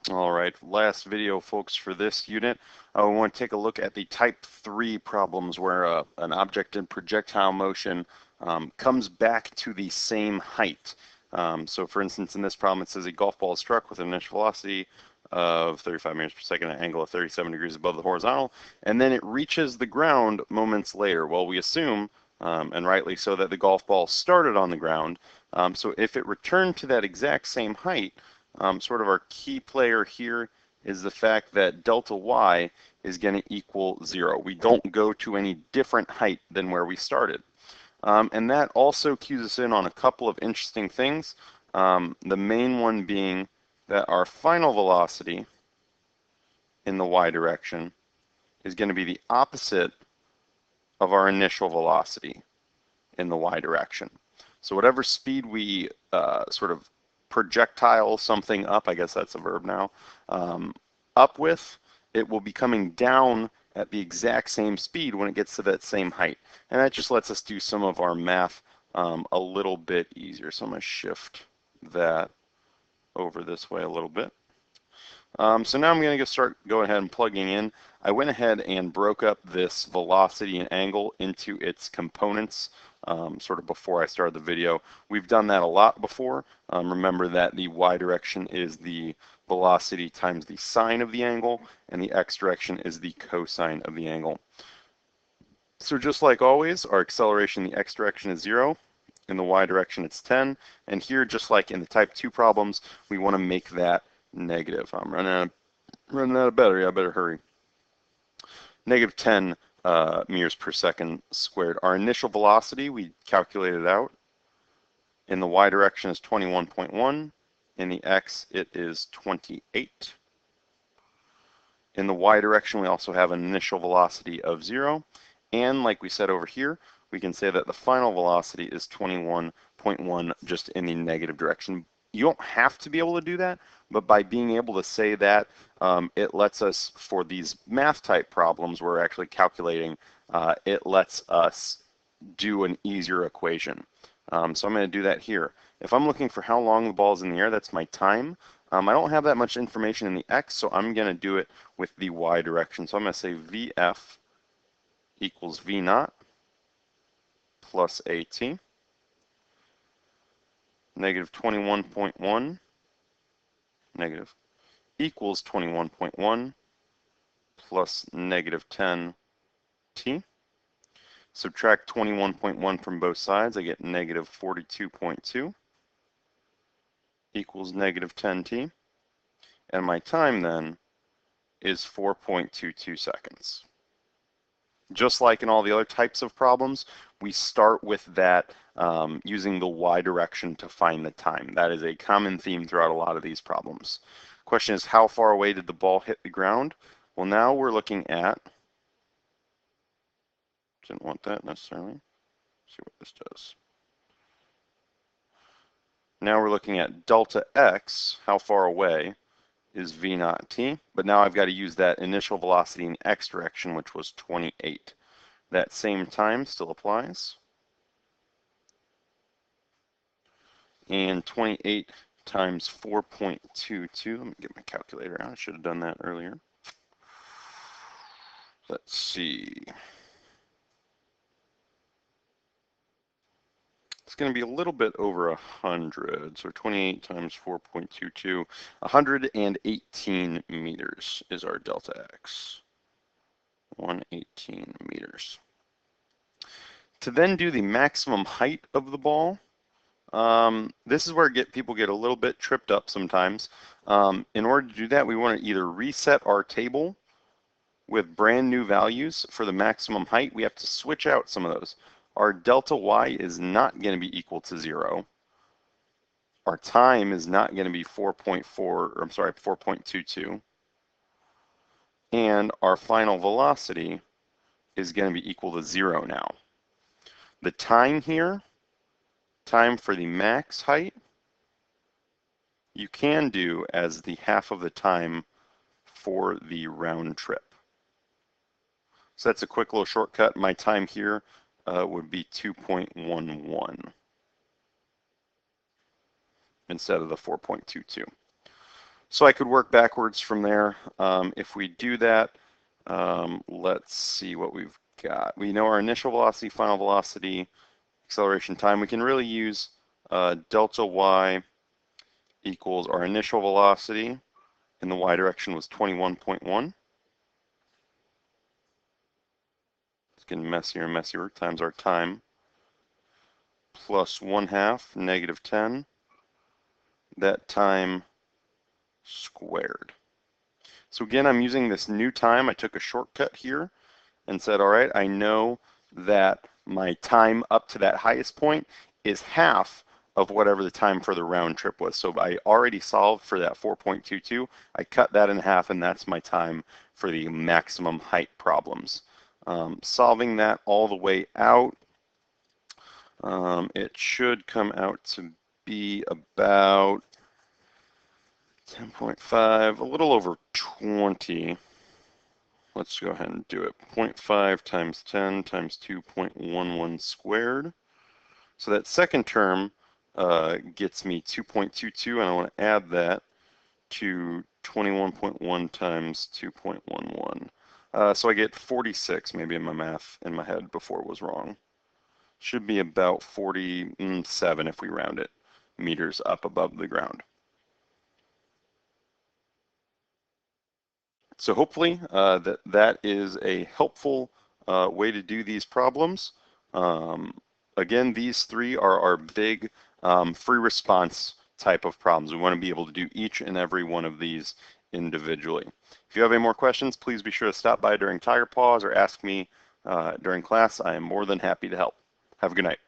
All right, last video, folks, for this unit. We want to take a look at the type 3 problems where an object in projectile motion comes back to the same height. So for instance, in this problem, it says a golf ball is struck with an initial velocity of 35 meters per second at an angle of 37 degrees above the horizontal, and then it reaches the ground moments later. Well, we assume, and rightly so, that the golf ball started on the ground. So if it returned to that exact same height, sort of our key player here is the fact that delta y is going to equal 0. We don't go to any different height than where we started. And that also cues us in on a couple of interesting things. The main one being that our final velocity in the y direction is going to be the opposite of our initial velocity in the y direction. So whatever speed we sort of projectile something up, I guess that's a verb now, up with, it will be coming down at the exact same speed when it gets to that same height. And that just lets us do some of our math a little bit easier. So I'm going to shift that over this way a little bit. So now I'm going to go ahead and plugging in. I went ahead and broke up this velocity and angle into its components sort of before I started the video. We've done that a lot before. Remember that the y direction is the velocity times the sine of the angle, and the x direction is the cosine of the angle. So just like always, our acceleration in the x direction is 0. In the y direction, it's 10. And here, just like in the type 2 problems, we want to make that negative. I'm running out of battery. I better hurry. Negative 10 meters per second squared. Our initial velocity, we calculated out. In the y direction is 21.1. In the x, it is 28. In the y direction, we also have an initial velocity of 0. And like we said over here, we can say that the final velocity is 21.1 just in the negative direction. You don't have to be able to do that, but by being able to say that, it lets us, for these math type problems we're actually calculating, it lets us do an easier equation. So I'm going to do that here. If I'm looking for how long the ball is in the air, that's my time. I don't have that much information in the x, so I'm going to do it with the y direction. So I'm going to say VF equals V naught plus AT. Negative 21.1 negative equals 21.1 plus negative 10t. Subtract 21.1 from both sides, I get negative 42.2 equals negative 10t. And my time then is 4.22 seconds. Just like in all the other types of problems, we start with that using the y direction to find the time. That is a common theme throughout a lot of these problems. Question is, how far away did the ball hit the ground? Well, now we're looking at, didn't want that necessarily. Let's see what this does. Now we're looking at delta x, how far away is v naught t, but now I've got to use that initial velocity in the x direction, which was 28. That same time still applies. And 28 times 4.22, let me get my calculator out, I should have done that earlier. Let's see. It's going to be a little bit over 100, so 28 times 4.22, 118 meters is our delta x. 118 meters. To then do the maximum height of the ball, this is where people get a little bit tripped up sometimes. In order to do that, we want to either reset our table with brand new values for the maximum height. We have to switch out some of those. Our delta y is not going to be equal to 0. Our time is not going to be 4.22. And our final velocity is going to be equal to 0 now. The time here, time for the max height, you can do as the half of the time for the round trip. So that's a quick little shortcut. My time here would be 2.11 instead of the 4.22. So I could work backwards from there. If we do that, let's see what we've got. We know our initial velocity, final velocity, acceleration time. We can really use delta y equals our initial velocity in the y direction was 21.1. It's getting messier and messier, times our time, plus 1/2, -10. That time squared. So again, I'm using this new time. I took a shortcut here and said, all right, I know that my time up to that highest point is half of whatever the time for the round trip was. So I already solved for that 4.22. I cut that in half, and that's my time for the maximum height problems. Solving that all the way out, it should come out to be about 10.5, a little over 20. Let's go ahead and do it. 0.5 times 10 times 2.11 squared. So that second term gets me 2.22, and I want to add that to 21.1 times 2.11. So I get 46, maybe in my math in my head before it was wrong. Should be about 47 if we round it, meters up above the ground. So hopefully that is a helpful way to do these problems. Again, these three are our big free response type of problems. We want to be able to do each and every one of these individually. If you have any more questions, please be sure to stop by during tire pause or ask me during class. I am more than happy to help. Have a good night.